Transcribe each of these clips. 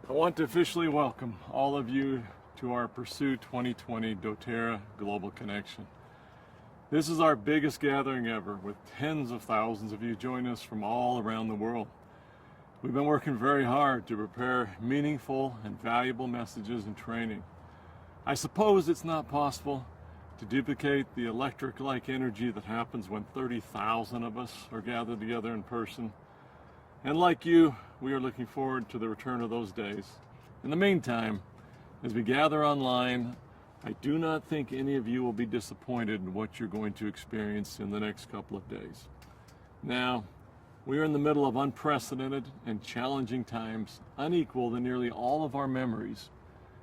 I want to officially welcome all of you to our Pursue 2020 doTERRA Global Connection. This is our biggest gathering ever, with tens of thousands of you joining us from all around the world. We've been working very hard to prepare meaningful and valuable messages and training. I suppose it's not possible to duplicate the electric-like energy that happens when 30,000 of us are gathered together in person. And like you, we are looking forward to the return of those days. In the meantime, as we gather online, I do not think any of you will be disappointed in what you're going to experience in the next couple of days. Now, we are in the middle of unprecedented and challenging times, unequaled in nearly all of our memories.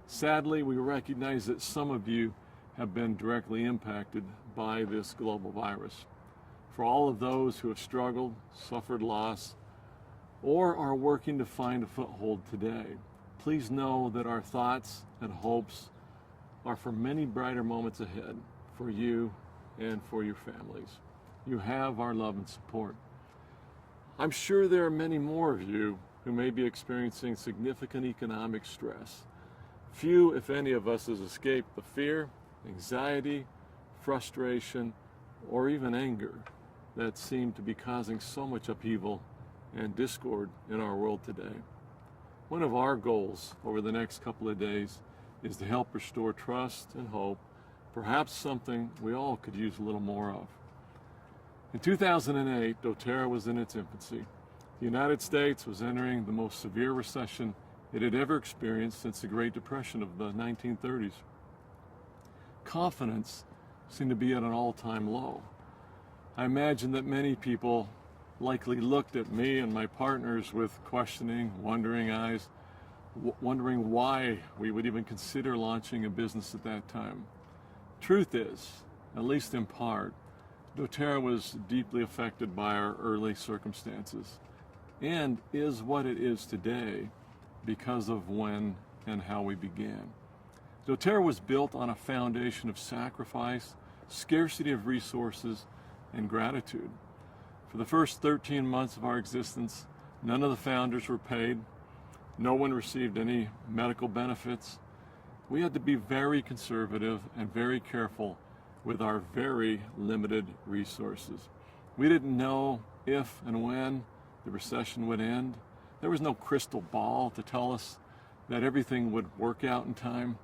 Sadly, we recognize that some of you have been directly impacted by this global virus. For all of those who have struggled, suffered loss, or are working to find a foothold today, please know that our thoughts and hopes are for many brighter moments ahead for you and for your families. You have our love and support. I'm sure there are many more of you who may be experiencing significant economic stress. Few, if any of us, has escaped the fear, anxiety, frustration, or even anger that seem to be causing so much upheaval and discord in our world today. One of our goals over the next couple of days is to help restore trust and hope, perhaps something we all could use a little more of. In 2008, doTERRA was in its infancy. The United States was entering the most severe recession it had ever experienced since the Great Depression of the 1930s. Confidence seemed to be at an all-time low. I imagine that many people likely looked at me and my partners with questioning, wondering eyes, wondering why we would even consider launching a business at that time. Truth is, at least in part, doTERRA was deeply affected by our early circumstances and is what it is today because of when and how we began. doTERRA was built on a foundation of sacrifice, scarcity of resources, and gratitude. For the first 13 months of our existence, none of the founders were paid. No one received any medical benefits. We had to be very conservative and very careful with our very limited resources. We didn't know if and when the recession would end. There was no crystal ball to tell us that everything would work out in time.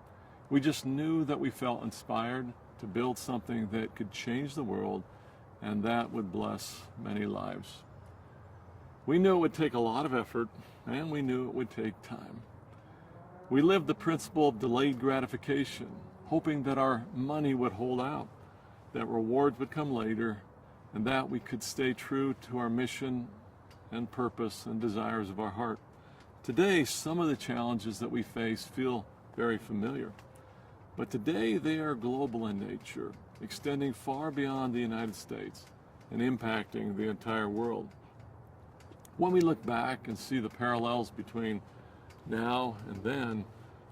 We just knew that we felt inspired to build something that could change the world and that would bless many lives. We knew it would take a lot of effort, and we knew it would take time. We lived the principle of delayed gratification, hoping that our money would hold out, that rewards would come later, and that we could stay true to our mission and purpose and desires of our heart. Today, some of the challenges that we face feel very familiar, but today they are global in nature, extending far beyond the United States and impacting the entire world. When we look back and see the parallels between now and then,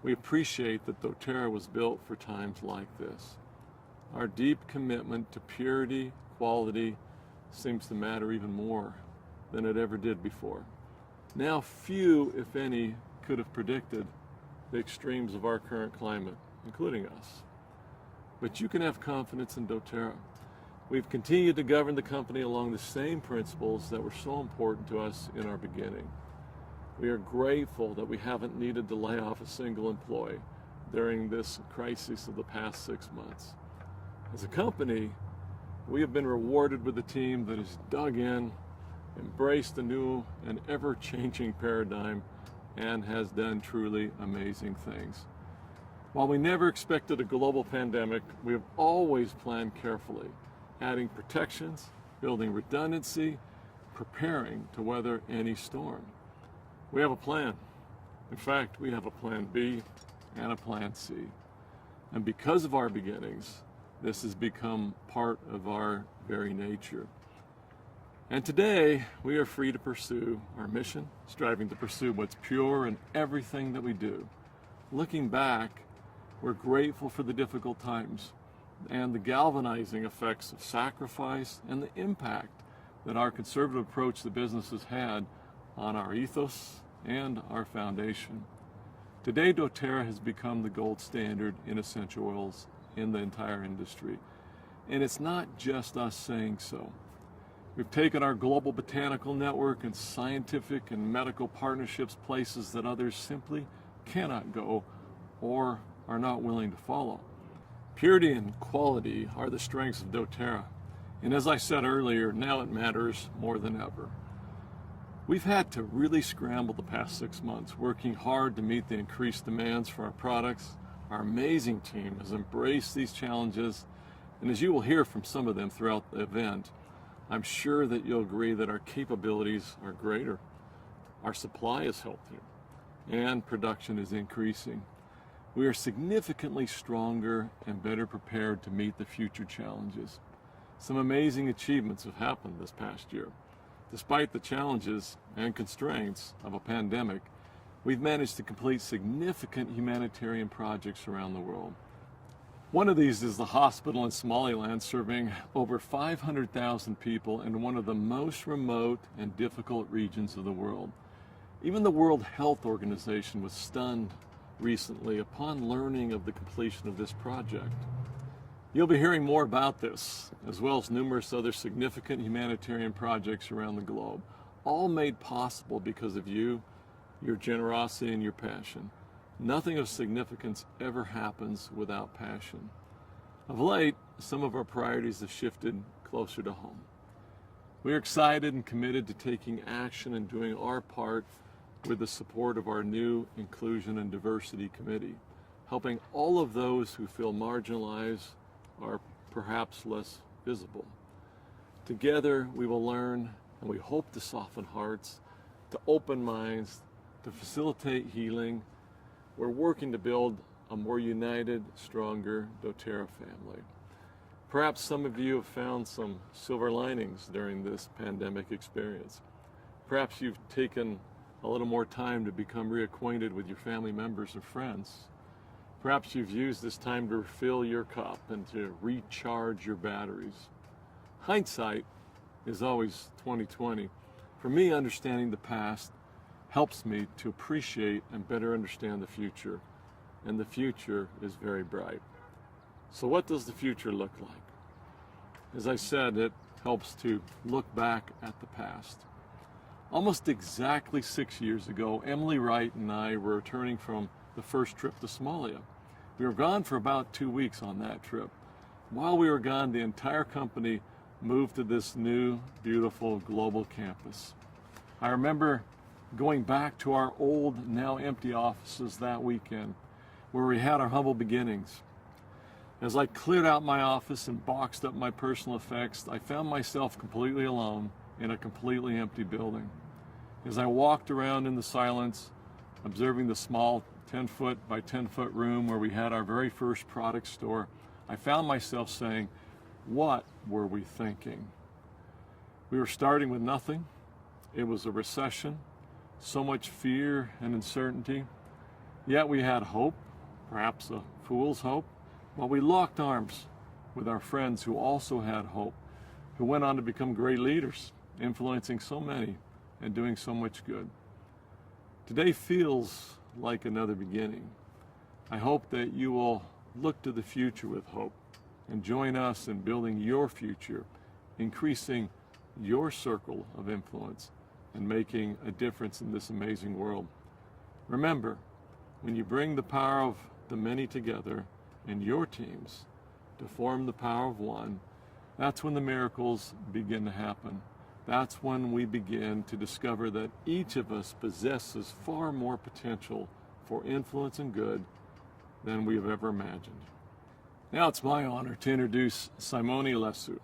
we appreciate that doTERRA was built for times like this. Our deep commitment to purity, quality, seems to matter even more than it ever did before. Now, few, if any, could have predicted the extremes of our current climate, including us. But you can have confidence in doTERRA. We've continued to govern the company along the same principles that were so important to us in our beginning. We are grateful that we haven't needed to lay off a single employee during this crisis of the past 6 months. As a company, we have been rewarded with a team that has dug in, embraced a new and ever-changing paradigm, and has done truly amazing things. While we never expected a global pandemic, we have always planned carefully, adding protections, building redundancy, preparing to weather any storm. We have a plan. In fact, we have a plan B and a plan C. And because of our beginnings, this has become part of our very nature. And today, we are free to pursue our mission, striving to pursue what's pure in everything that we do. Looking back, we're grateful for the difficult times and the galvanizing effects of sacrifice and the impact that our conservative approach to business has had on our ethos and our foundation. Today, doTERRA has become the gold standard in essential oils in the entire industry. And it's not just us saying so. We've taken our global botanical network and scientific and medical partnerships places that others simply cannot go or are not willing to follow. Purity and quality are the strengths of doTERRA. And as I said earlier, now it matters more than ever. We've had to really scramble the past 6 months, working hard to meet the increased demands for our products. Our amazing team has embraced these challenges, and as you will hear from some of them throughout the event, I'm sure that you'll agree that our capabilities are greater, our supply is healthier, and production is increasing. We are significantly stronger and better prepared to meet the future challenges. Some amazing achievements have happened this past year. Despite the challenges and constraints of a pandemic, we've managed to complete significant humanitarian projects around the world. One of these is the hospital in Somaliland, serving over 500,000 people in one of the most remote and difficult regions of the world. Even the World Health Organization was stunned recently upon learning of the completion of this project. You'll be hearing more about this, as well as numerous other significant humanitarian projects around the globe, all made possible because of you, your generosity, and your passion. Nothing of significance ever happens without passion. Of late, some of our priorities have shifted closer to home. We are excited and committed to taking action and doing our part with the support of our new Inclusion and Diversity Committee, helping all of those who feel marginalized are perhaps less visible. Together, we will learn, and we hope to soften hearts, to open minds, to facilitate healing. We're working to build a more united, stronger doTERRA family. Perhaps some of you have found some silver linings during this pandemic experience. Perhaps you've taken a little more time to become reacquainted with your family members or friends. Perhaps you've used this time to refill your cup and to recharge your batteries. Hindsight is always 20/20. For me, understanding the past helps me to appreciate and better understand the future. And the future is very bright. So what does the future look like? As I said, it helps to look back at the past. Almost exactly 6 years ago, Emily Wright and I were returning from the first trip to Somalia. We were gone for about 2 weeks on that trip. While we were gone, the entire company moved to this new, beautiful global campus. I remember going back to our old, now empty offices that weekend, where we had our humble beginnings. As I cleared out my office and boxed up my personal effects, I found myself completely alone in a completely empty building. As I walked around in the silence, observing the small 10-foot by 10-foot room where we had our very first product store, I found myself saying, what were we thinking? We were starting with nothing. It was a recession, so much fear and uncertainty. Yet we had hope, perhaps a fool's hope. While we locked arms with our friends who also had hope, who went on to become great leaders, influencing so many and doing so much good. Today feels like another beginning. I hope that you will look to the future with hope and join us in building your future, increasing your circle of influence, and making a difference in this amazing world. Remember, when you bring the power of the many together in your teams to form the power of one, that's when the miracles begin to happen. That's when we begin to discover that each of us possesses far more potential for influence and good than we have ever imagined. Now it's my honor to introduce Simone Lesu.